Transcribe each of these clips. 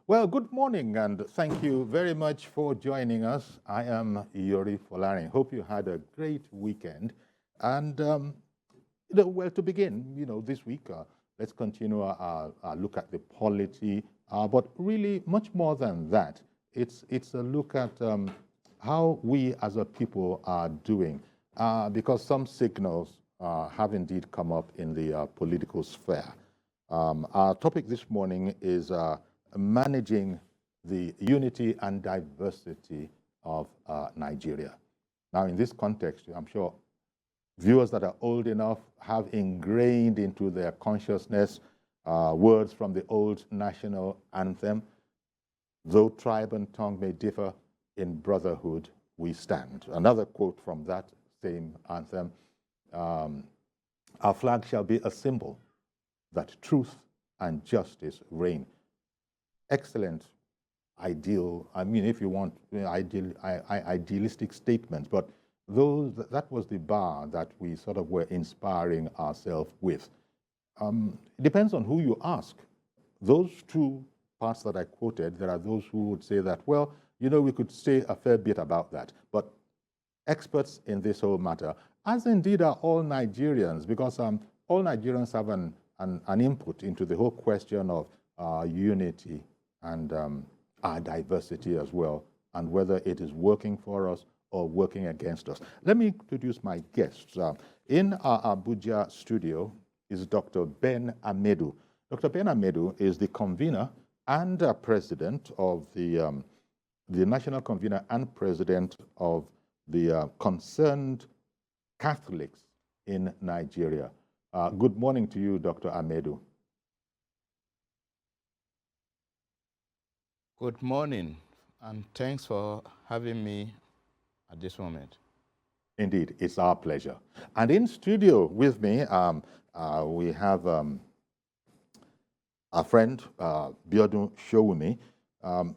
Well, good morning, and thank you very much for joining us. I am Yori Folarin. Hope you had a great weekend. And, well, to begin, this week, let's continue our look at the polity, but really much more than that. It's a look at how we as a people are doing, because some signals have indeed come up in the political sphere. Our topic this morning is managing the unity and diversity of Nigeria. Now, in this context, I'm sure viewers that are old enough have ingrained into their consciousness words from the old national anthem. Though tribe and tongue may differ, in brotherhood we stand. Another quote from that same anthem, our flag shall be a symbol that truth and justice reign. Excellent, ideal, if you want, idealistic statements, but that was the bar that we sort of were inspiring ourselves with. It depends on who you ask. Those two parts that I quoted, there are those who would say that, well, we could say a fair bit about that, but experts in this whole matter, as indeed are all Nigerians, because all Nigerians have an input into the whole question of unity and our diversity as well, and whether it is working for us or working against us. Let me introduce my guests. In our Abuja studio is Dr. Ben Amedu. Dr. Ben Amedu is the convener and president of the national convener and president of the Concerned Catholics in Nigeria. Good morning to you, Dr. Amedu. Good morning, and thanks for having me at this moment. Indeed, it's our pleasure. And in studio with me, we have our friend, Biodun Sowunmi. On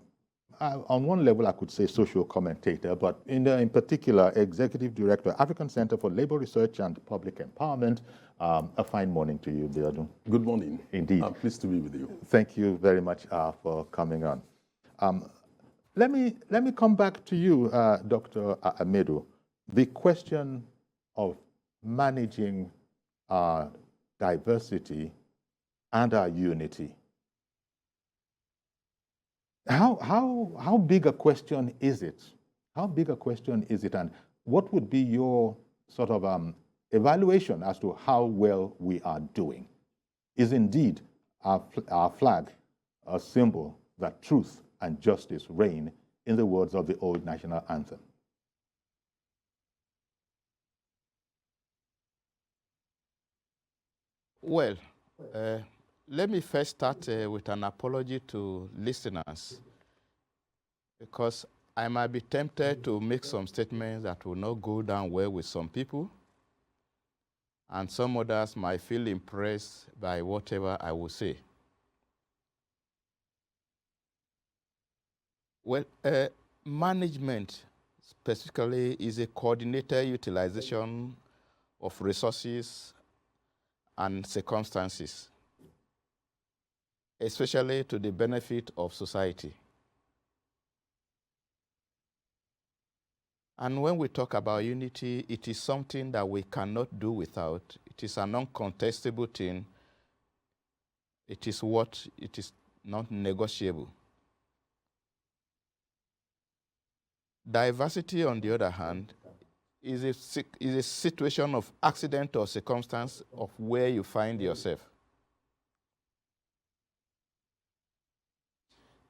one level, I could say social commentator, but in particular, Executive Director, African Center for Labor Research and Public Empowerment. A fine morning to you, Biodun. Good morning. Indeed. I'm pleased to be with you. Thank you very much for coming on. Let me come back to you, Dr. Amedu. The question of managing our diversity and our unity. How big a question is it? How big a question is it, and what would be your sort of evaluation as to how well we are doing? Is indeed our flag a symbol that truth and justice reign, in the words of the old national anthem? Well, let me first start with an apology to listeners, because I might be tempted to make some statements that will not go down well with some people, and some others might feel impressed by whatever I will say. Well, management specifically is a coordinated utilization of resources and circumstances, especially to the benefit of society. And when we talk about unity, it is something that we cannot do without. It is an uncontestable thing. It is not negotiable. Diversity, on the other hand, is a situation of accident or circumstance of where you find yourself.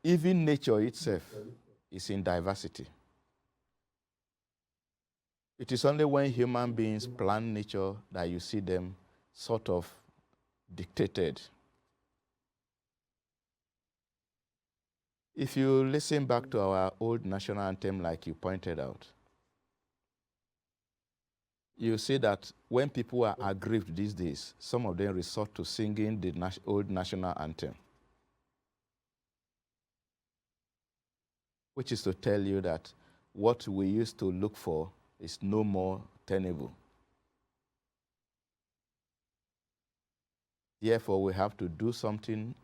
Even nature itself is in diversity. It is only when human beings plan nature that you see them sort of dictated. If you listen back to our old national anthem, like you pointed out, you see that when people are aggrieved these days, some of them resort to singing the old national anthem, which is to tell you that what we used to look for is no more tenable. Therefore, we have to do something,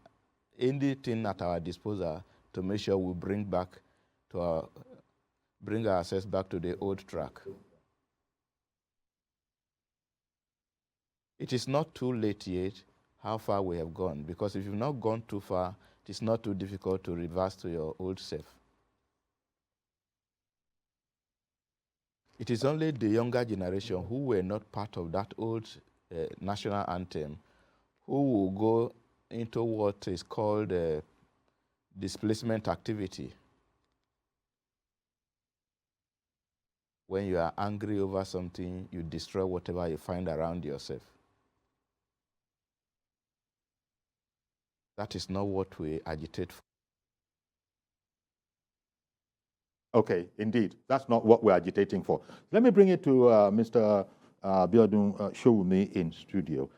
anything at our disposal, to make sure we bring ourselves back to the old track. It is not too late yet how far we have gone, because if you've not gone too far, it is not too difficult to reverse to your old self. It is only the younger generation who were not part of that old national anthem who will go into what is called displacement activity. When you are angry over something, you destroy whatever you find around yourself. That is not what we agitate for. Okay, indeed. That's not what we're agitating for. Let me bring it to Mr. Biodun Sowunmi in studio.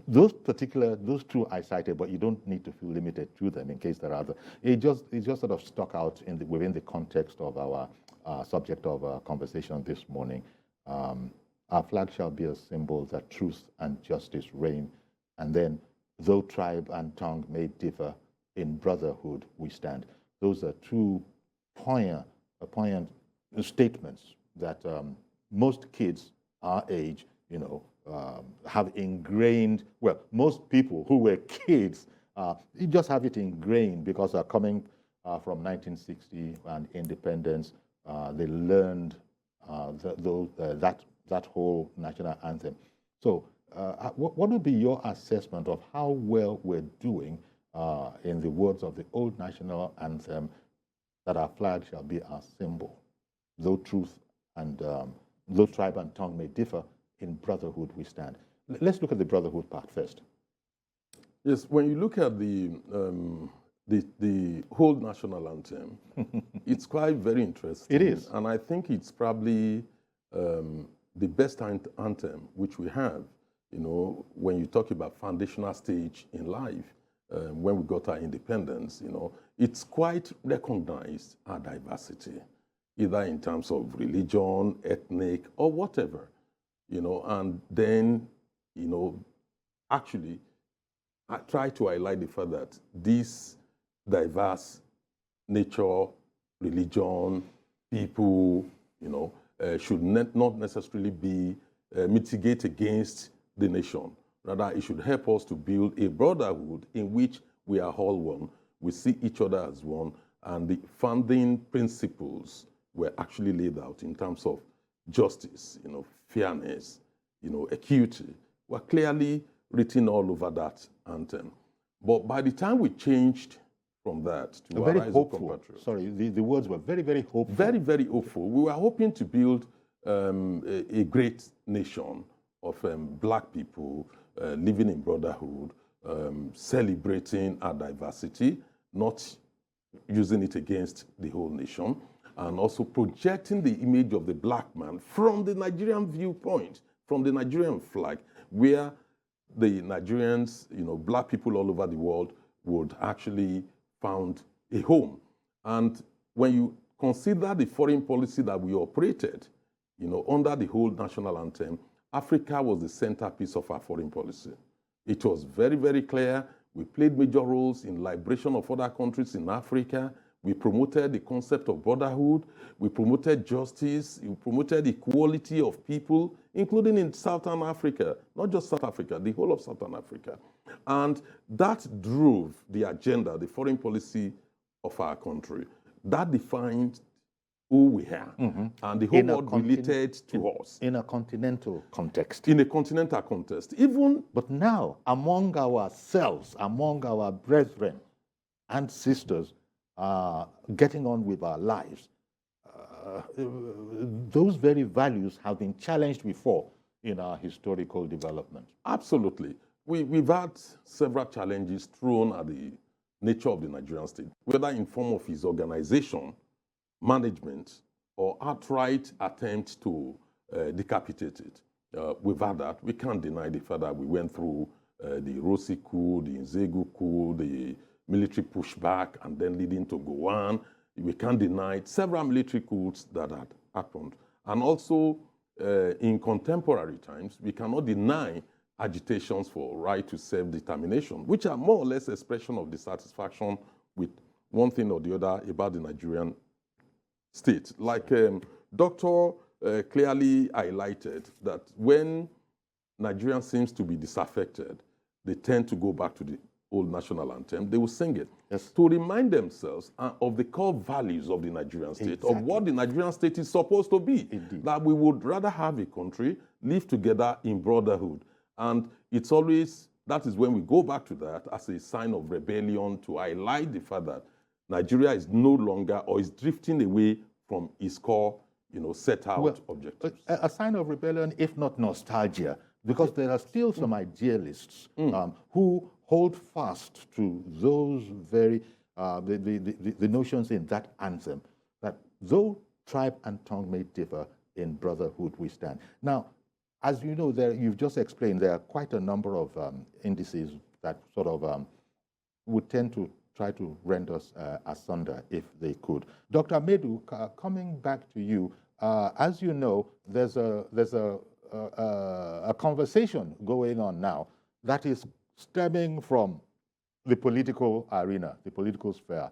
Those two I cited, but you don't need to feel limited to them in case there are others. It just sort of stuck out within the context of our subject of conversation this morning. Our flag shall be a symbol that truth and justice reign, and then, though tribe and tongue may differ, in brotherhood we stand. Those are two poignant statements that most kids our age, have ingrained. Well, most people who were kids, you just have it ingrained because they're coming from 1960 and independence. They learned that whole national anthem. So, what would be your assessment of how well we're doing, in the words of the old national anthem, that our flag shall be our symbol, though truth and though tribe and tongue may differ, in brotherhood we stand. Let's look at the brotherhood part first. Yes, when you look at the whole national anthem, it's quite very interesting. It is. And I think it's probably the best anthem which we have, when you talk about foundational stage in life, when we got our independence, it's quite recognized our diversity, either in terms of religion, ethnic, or whatever, and then, actually, I try to highlight the fact that this diverse nature, religion, people, should not necessarily be mitigate against the nation. Rather, it should help us to build a brotherhood in which we are all one. We see each other as one, and the founding principles were actually laid out in terms of justice, fairness, equity, were clearly written all over that anthem. But by the time we changed from that to very Arise, hopeful. Sorry, the words were very, very hopeful. Very, very hopeful. We were hoping to build a great nation of black people living in brotherhood, celebrating our diversity, not using it against the whole nation, and also projecting the image of the black man from the Nigerian viewpoint, from the Nigerian flag, where the Nigerians, black people all over the world would actually found a home. And when you consider the foreign policy that we operated, under the whole national anthem, Africa was the centerpiece of our foreign policy. It was very, very clear. We played major roles in liberation of other countries in Africa. We promoted the concept of brotherhood. We promoted justice. We promoted equality of people, including in Southern Africa, not just South Africa, the whole of Southern Africa. And that drove the agenda, the foreign policy of our country. That defined who we are. Mm-hmm. And the whole world related to us. In a continental context. In a continental context. But now, among ourselves, among our brethren and sisters, getting on with our lives, those very values have been challenged before in our historical development. Absolutely. We've had several challenges thrown at the nature of the Nigerian state, whether in form of its organization, management, or outright attempt to decapitate it. We've had that. We can't deny the fact that we went through the Rossi coup, the Nzegu coup, the military pushback, and then leading to Gowon. We can't deny several military coups that had happened. And also, in contemporary times, we cannot deny agitations for right to self-determination, which are more or less expression of dissatisfaction with one thing or the other about the Nigerian state. Like Doctor clearly highlighted that when Nigerians seems to be disaffected, they tend to go back to the old national anthem. They will sing it to remind themselves of the core values of the Nigerian state, of what the Nigerian state is supposed to be. Indeed. That we would rather have a country live together in brotherhood. And it's always, that is when we go back to that as a sign of rebellion, to highlight the fact that Nigeria is no longer, or is drifting away from its core, set out objectives. A sign of rebellion, if not nostalgia, because there are still some idealists who hold fast to those very, the notions in that anthem, that though tribe and tongue may differ, in brotherhood we stand. Now, as you know, you've just explained, there are quite a number of indices that sort of would tend to try to rend us asunder if they could. Dr. Amedu, coming back to you, as you know, there's a conversation going on now that is stemming from the political arena, the political sphere.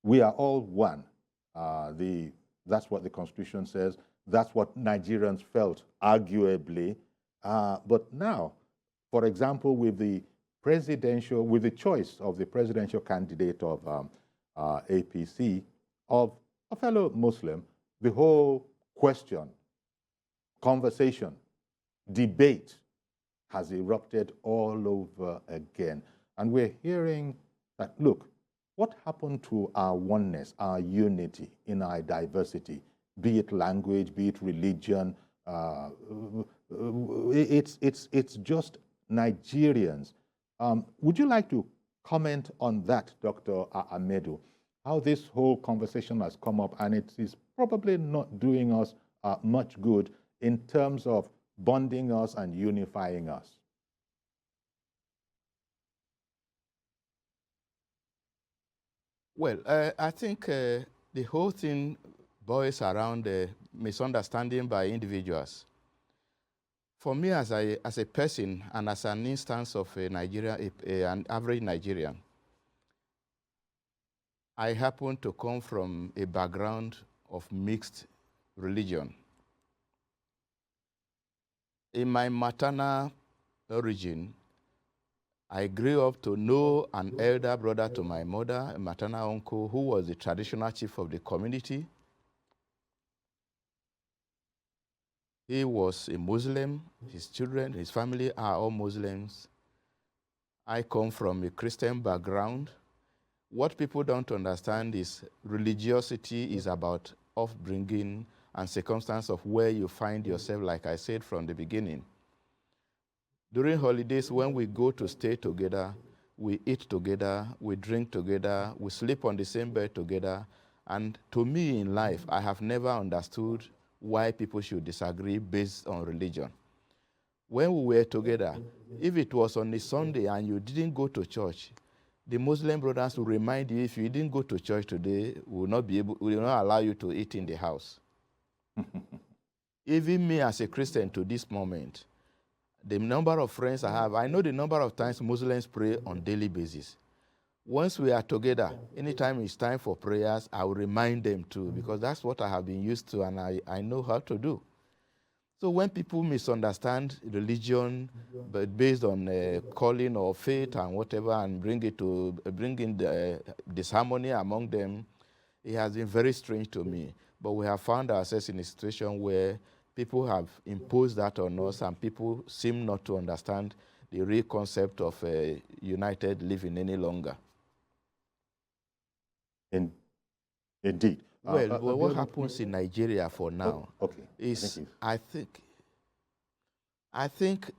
We are all one. That's what the Constitution says. That's what Nigerians felt, arguably. But now, for example, with the choice of the presidential candidate of APC, of a fellow Muslim, the whole question, conversation, debate has erupted all over again. And we're hearing that, look, what happened to our oneness, our unity in our diversity, be it language, be it religion? It's just Nigerians. Would you like to comment on that, Dr. Amedu? How this whole conversation has come up, and it is probably not doing us much good in terms of bonding us and unifying us? Well, I think the whole thing boils around misunderstanding by individuals. For me, as a person and as an instance of a Nigerian, an average Nigerian, I happen to come from a background of mixed religion. In my maternal origin, I grew up to know an elder brother to my mother, a maternal uncle, who was the traditional chief of the community. He was a Muslim. His children, his family are all Muslims. I come from a Christian background. What people don't understand is religiosity is about upbringing and circumstance of where you find yourself, like I said from the beginning. During holidays, when we go to stay together, we eat together, we drink together, we sleep on the same bed together. And to me in life, I have never understood why people should disagree based on religion. When we were together, if it was on a Sunday and you didn't go to church, the Muslim brothers will remind you, if you didn't go to church today, we will not allow you to eat in the house. Even me as a Christian to this moment, the number of friends I have, I know the number of times Muslims pray on a daily basis. Once we are together, anytime it's time for prayers, I will remind them too, because that's what I have been used to and I know how to do. So when people misunderstand religion, but based on calling or faith and whatever, and bring in the disharmony among them, it has been very strange to me. But we have found ourselves in a situation where people have imposed that on us, and people seem not to understand the real concept of united living any longer. Indeed. Well, what happens in Nigeria for now is, I think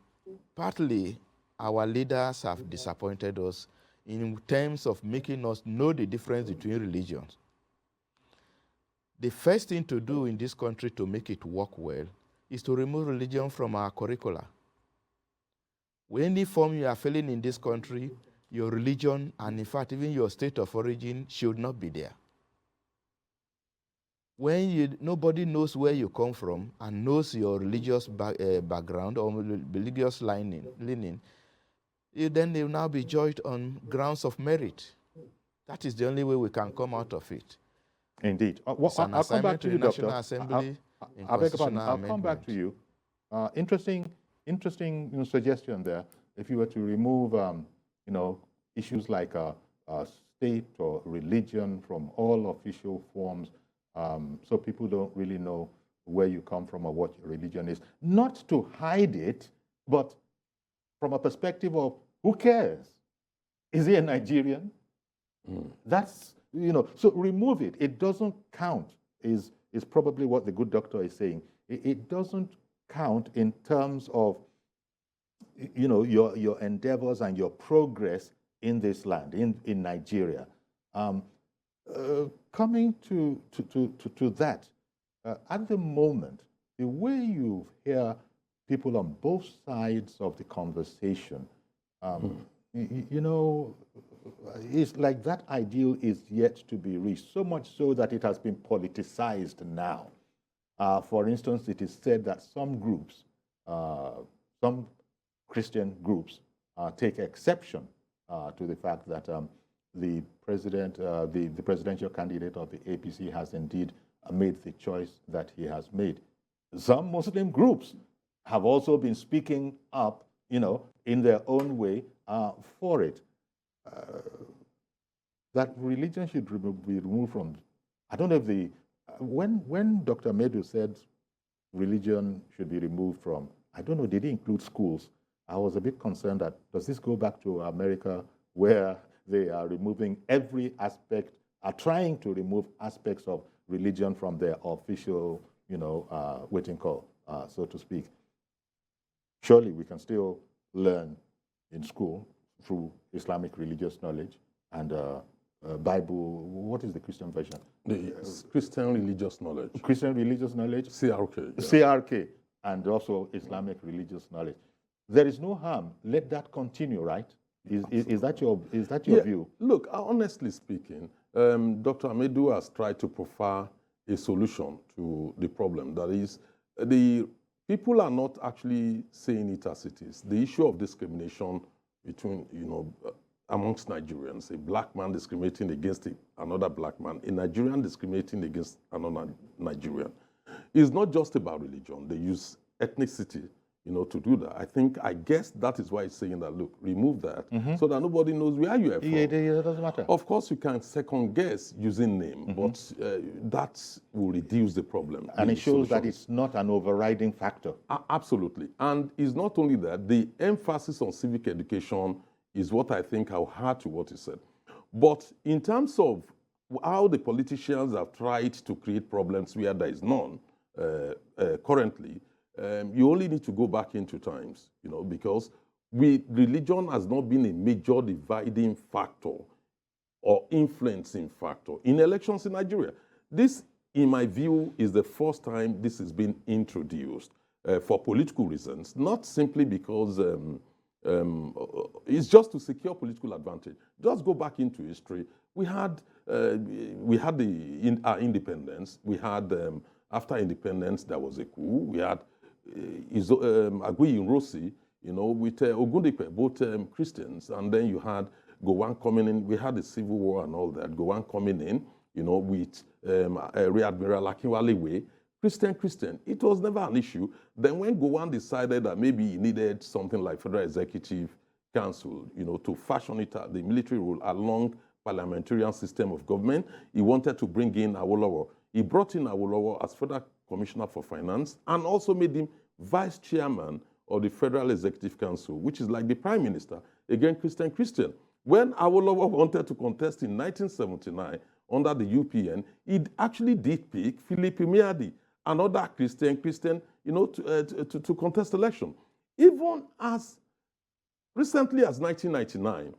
partly our leaders have disappointed us in terms of making us know the difference between religions. The first thing to do in this country to make it work well is to remove religion from our curricula. Any form you are filling in this country, your religion, and in fact, even your state of origin should not be there. When nobody knows where you come from and knows your religious background or religious leaning, then they will now be judged on grounds of merit. That is the only way we can come out of it. Indeed. It's an I'll come back assignment to to you, the National Doctor. Assembly in I beg your pardon. constitutional I'll come back amendment. to you. Interesting suggestion there. If you were to remove, issues like state or religion from all official forms, so people don't really know where you come from or what your religion is. Not to hide it, but from a perspective of who cares? Is he a Nigerian? That's, so remove it. It doesn't count, is probably what the good doctor is saying. It doesn't count in terms of, your endeavors and your progress in this land, in Nigeria. Coming to that, at the moment, the way you hear people on both sides of the conversation, it's like that ideal is yet to be reached, so much so that it has been politicized now. For instance, it is said that some groups, some Christian groups, take exception to the fact that the president, the presidential candidate of the APC has indeed made the choice that he has made. Some Muslim groups have also been speaking up, in their own way for it. That religion should be removed from, I don't know if when Dr. Amedu said religion should be removed from, I don't know, did he include schools? I was a bit concerned that, does this go back to America where they are removing every aspect, are trying to remove aspects of religion from their official, waiting call, so to speak. Surely we can still learn in school through Islamic religious knowledge and Bible. What is the Christian version? The Christian religious knowledge. Christian religious knowledge. CRK. Yeah. CRK, and also Islamic religious knowledge. There is no harm. Let that continue, right? Is that your view? Look, honestly speaking, Dr. Amedu has tried to profile a solution to the problem. That is, the people are not actually saying it as it is. The issue of discrimination between, amongst Nigerians, a black man discriminating against another black man, a Nigerian discriminating against another Nigerian, is not just about religion. They use ethnicity, to do that. I guess that is why it's saying that, look, remove that so that nobody knows where you are from. Yeah, it doesn't matter. Of course, you can second guess using name, but that will reduce the problem. And it shows that it's not an overriding factor. Absolutely. And it's not only that, the emphasis on civic education is what I think I'll add to what he said. But in terms of how the politicians have tried to create problems where there is none currently, you only need to go back into times, because religion has not been a major dividing factor or influencing factor in elections in Nigeria. This, in my view, is the first time this has been introduced for political reasons, not simply because it's just to secure political advantage. Just go back into history. We had our independence. We had, after independence, there was a coup. We had Agui Nrosi, with Ogundipe, both Christians, and then you had Gowon coming in. We had the Civil War and all that. Gowon coming in, with Rear Admiral Akinwale Way. Christian. It was never an issue. Then when Gowon decided that maybe he needed something like Federal Executive Council, to fashion it, the military rule along parliamentarian system of government, he wanted to bring in Awolowo. He brought in Awolowo as Federal Commissioner for Finance and also made him Vice Chairman of the Federal Executive Council, which is like the Prime Minister. Again, Christian. When Awolowo wanted to contest in 1979 under the UPN, he actually did pick Philip Imiadi, another Christian, to contest election. Even as recently as 1999,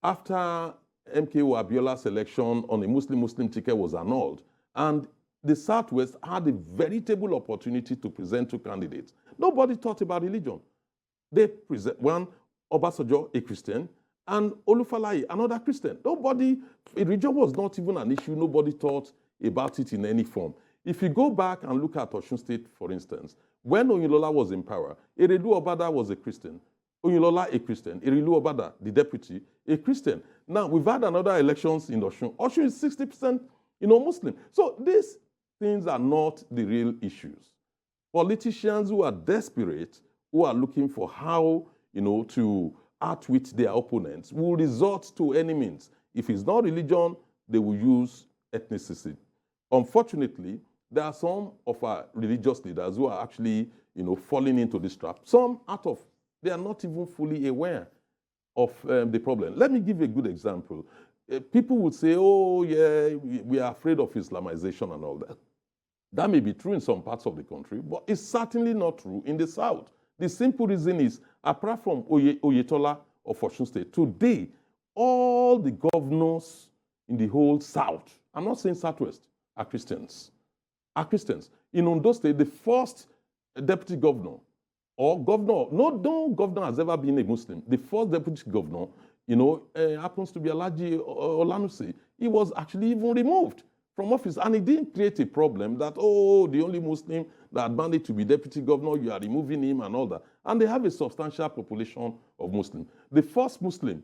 after MKO Abiola's election on a Muslim ticket was annulled, and the Southwest had a veritable opportunity to present two candidates. Nobody thought about religion. They present one, Obasanjo, a Christian, and Olufalaye, another Christian. Religion was not even an issue. Nobody thought about it in any form. If you go back and look at Osun State, for instance, when Oyinlola was in power, Eredu Obada was a Christian. Oyinlola, a Christian. Erilu Obada, the deputy, a Christian. Now, we've had another elections in Osun. Osun is 60%, Muslim. So these things are not the real issues. Politicians who are desperate, who are looking for how, to outwit their opponents, will resort to any means. If it's not religion, they will use ethnicity. Unfortunately, there are some of our religious leaders who are actually, falling into this trap. Some they are not even fully aware of the problem. Let me give you a good example. People would say, oh, yeah, we are afraid of Islamization and all that. That may be true in some parts of the country, but it's certainly not true in the South. The simple reason is, apart from Oyetola of Osun State, today, all the governors in the whole South, I'm not saying Southwest, are Christians. In Ondo State, the first deputy governor, or governor, no governor has ever been a Muslim. The first deputy governor, happens to be Alhaji Olanusi. He was actually even removed from office, and it didn't create a problem that, oh, the only Muslim that had managed to be deputy governor, you are removing him and all that. And they have a substantial population of Muslims. The first Muslim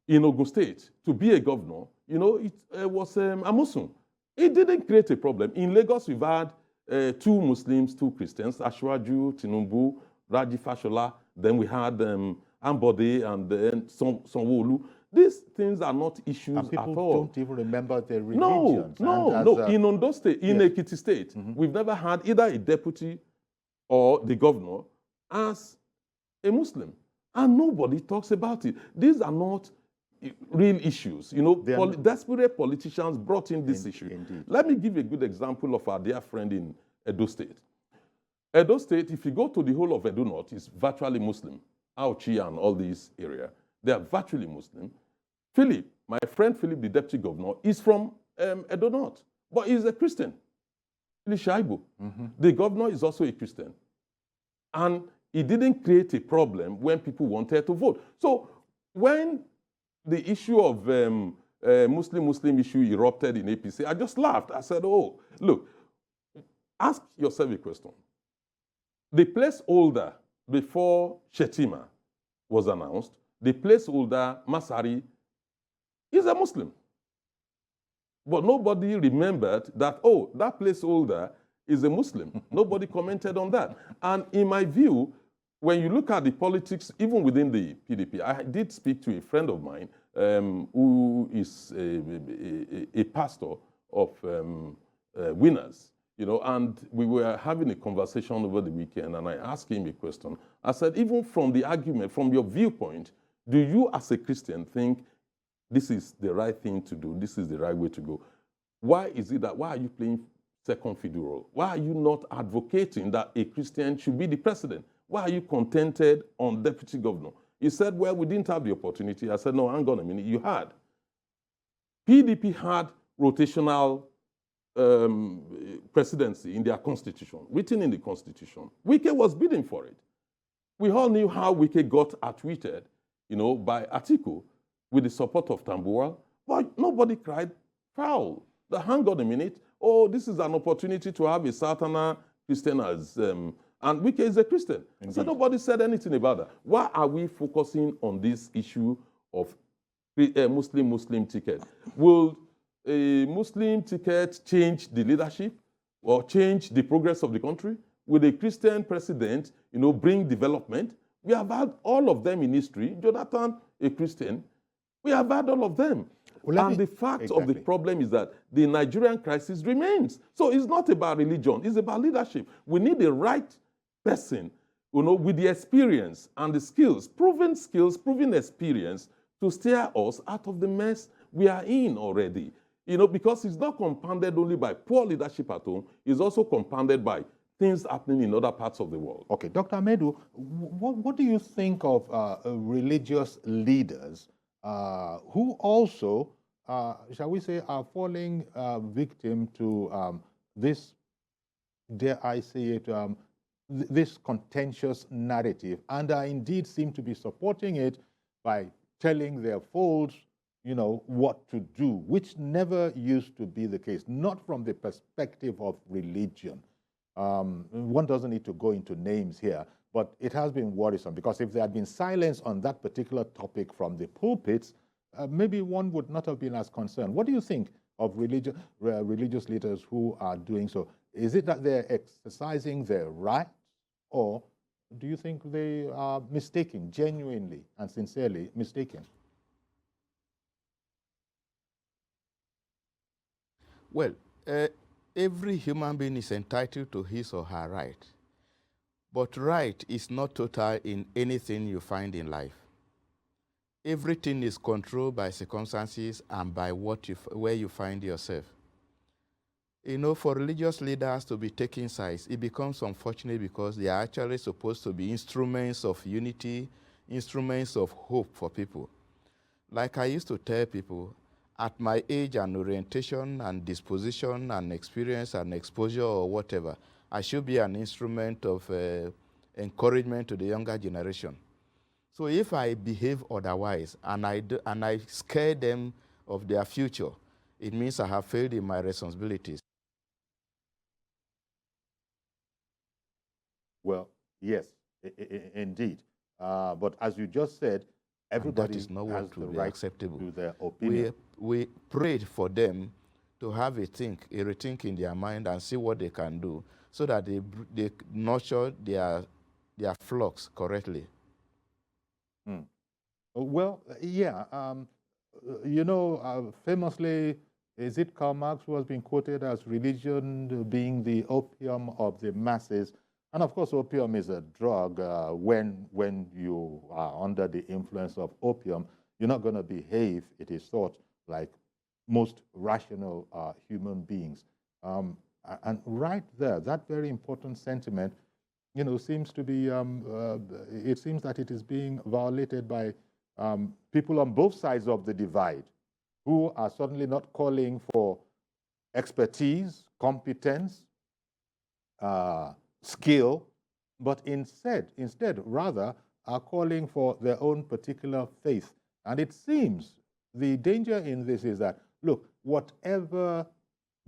in Ogun State to be a governor, it was Amosun. It didn't create a problem. In Lagos, we've had 2 Muslims, 2 Christians, Ashwaju, Tinubu, Raji Fashola, then we had Ambode and then Sanwo-Olu. These things are not issues and people at all. Don't even remember their religions. No. In Ondo State, in Ekiti State, we've never had either a deputy or the governor as a Muslim. And nobody talks about it. These are not real issues. Desperate politicians brought in this issue. Indeed. Let me give you a good example of our dear friend in Edo State. Edo State, if you go to the whole of Edo North, is virtually Muslim. Auchi and all these areas, they are virtually Muslim. Philip, my friend Philip, the deputy governor, is from Edo North, but he's a Christian. Philip Shaibu. The governor is also a Christian. And it didn't create a problem when people wanted to vote. So when the issue of Muslim issue erupted in APC, I just laughed. I said, oh, look, ask yourself a question. The placeholder before Shetima was announced, the placeholder, Masari, is a Muslim. But nobody remembered that, oh, that placeholder is a Muslim. Nobody commented on that. And in my view, when you look at the politics, even within the PDP, I did speak to a friend of mine who is a pastor of Winners, and we were having a conversation over the weekend, and I asked him a question. I said, even from the argument, from your viewpoint, do you as a Christian think this is the right thing to do, this is the right way to go? Why are you playing second fiddle role? Why are you not advocating that a Christian should be the president? Why are you contented on deputy governor? He said, well, we didn't have the opportunity. I said, no, hang on a minute, you had. PDP had rotational presidency in their constitution, written in the constitution. Wike was bidding for it. We all knew how Wike got outwitted, by Atiku with the support of Tambuwal, but nobody cried foul. Hang on a minute, oh, this is an opportunity to have a Southerner Christian as, and Wike is a Christian. So nobody said anything about that. Why are we focusing on this issue of Muslim ticket? Will a Muslim ticket change the leadership or change the progress of the country? Will a Christian president, bring development? We have had all of them in history. Jonathan, a Christian, we have had all of them. And the fact of the problem is that the Nigerian crisis remains. So it's not about religion, it's about leadership. We need the right person, with the experience and the skills, proven experience to steer us out of the mess we are in already. Because it's not compounded only by poor leadership at home, it's also compounded by things happening in other parts of the world. Okay, Dr. Amedu, what do you think of religious leaders who also, shall we say, are falling victim to this, dare I say it, this contentious narrative, and indeed seem to be supporting it by telling their folds, what to do, which never used to be the case, not from the perspective of religion. One doesn't need to go into names here, But it has been worrisome because if there had been silence on that particular topic from the pulpits, maybe one would not have been as concerned. What do you think of religious leaders who are doing so? Is it that they're exercising their rights, or do you think they are mistaken, genuinely and sincerely mistaken? Well, every human being is entitled to his or her right. But right is not total in anything you find in life. Everything is controlled by circumstances and by where you find yourself. You know, for religious leaders to be taking sides, it becomes unfortunate because they are actually supposed to be instruments of unity, instruments of hope for people. Like I used to tell people, at my age and orientation and disposition and experience and exposure or whatever, I should be an instrument of encouragement to the younger generation. So if I behave otherwise and I scare them of their future, it means I have failed in my responsibilities. Well, yes, indeed. But as you just said, everybody that is not has the right acceptable. to their opinion. We prayed for them to have a rethink in their mind and see what they can do so that they nurture their flocks correctly. Well, yeah. You know, famously, is it Karl Marx who has been quoted as religion being the opium of the masses? And of course, opium is a drug. When you are under the influence of opium, you're not going to behave, it is thought, like most rational human beings. And right there, that very important sentiment, you know, seems to be, it seems that it is being violated by people on both sides of the divide who are suddenly not calling for expertise, competence, skill, but instead rather are calling for their own particular faith. And it seems the danger in this is that, look, whatever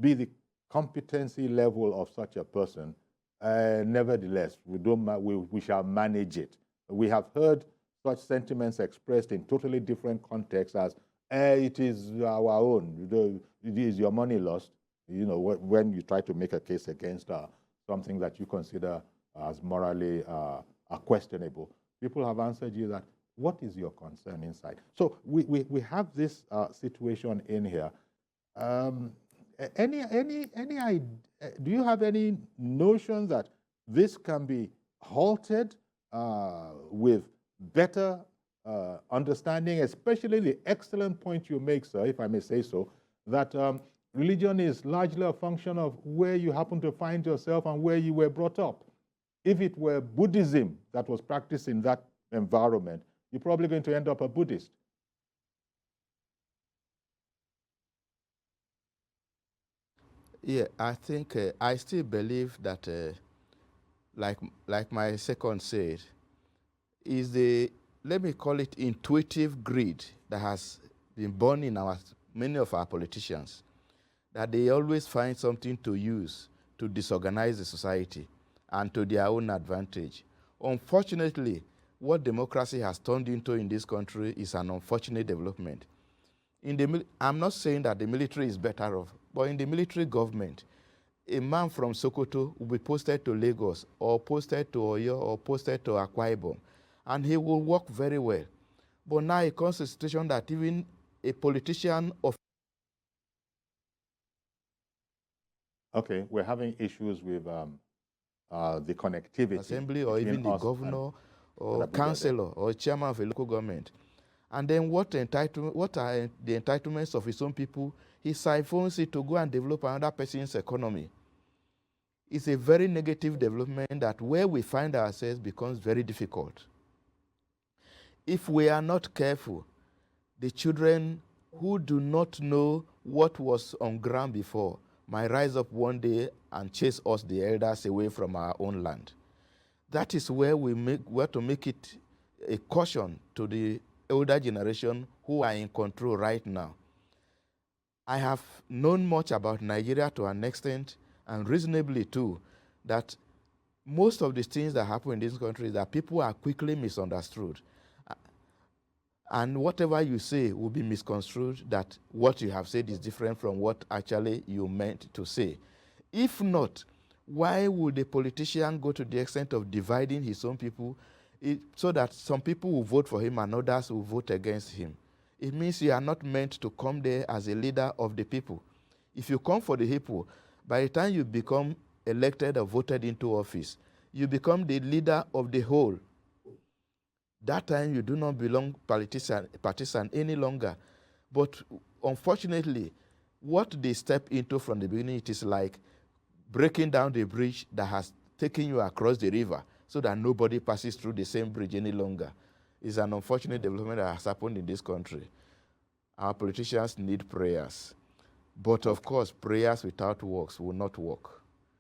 be the competency level of such a person, nevertheless, we shall manage it. We have heard such sentiments expressed in totally different contexts as, it is our own, it is your money lost. You know, when you try to make a case against something that you consider as morally questionable, people have answered you that, what is your concern inside? So we have this situation in here. Do you have any notion that this can be halted with better understanding, especially the excellent point you make, sir, if I may say so, that religion is largely a function of where you happen to find yourself and where you were brought up. If it were Buddhism that was practiced in that environment, you're probably going to end up a Buddhist. Yeah, I think I still believe that, like my second said, is the, let me call it, intuitive greed that has been born in many of our politicians, that they always find something to use to disorganize the society and to their own advantage. Unfortunately, what democracy has turned into in this country is an unfortunate development. I'm not saying that the military is better off, but in the military government, a man from Sokoto will be posted to Lagos or posted to Oyo or posted to Akwa Ibom, and he will work very well. But now it comes to a situation that even a politician of... Okay, we're having issues with the connectivity. Assembly or even the governor or councillor or chairman of a local government. And then what are the entitlements of his own people? He siphons it to go and develop another person's economy. It's a very negative development that where we find ourselves becomes very difficult. If we are not careful, the children who do not know what was on ground before might rise up one day and chase us, the elders, away from our own land. That is where we have to make it a caution to the older generation who are in control right now. I have known much about Nigeria to an extent, and reasonably too, that most of the things that happen in this country is that people are quickly misunderstood. And whatever you say will be misconstrued that what you have said is different from what actually you meant to say. If not, why would a politician go to the extent of dividing his own people so that some people will vote for him and others will vote against him? It means you are not meant to come there as a leader of the people. If you come for the people, by the time you become elected or voted into office, you become the leader of the whole. That time you do not belong partisan any longer. But unfortunately, what they step into from the beginning, it is like breaking down the bridge that has taken you across the river so that nobody passes through the same bridge any longer. It's an unfortunate development that has happened in this country. Our politicians need prayers. But of course, prayers without works will not work.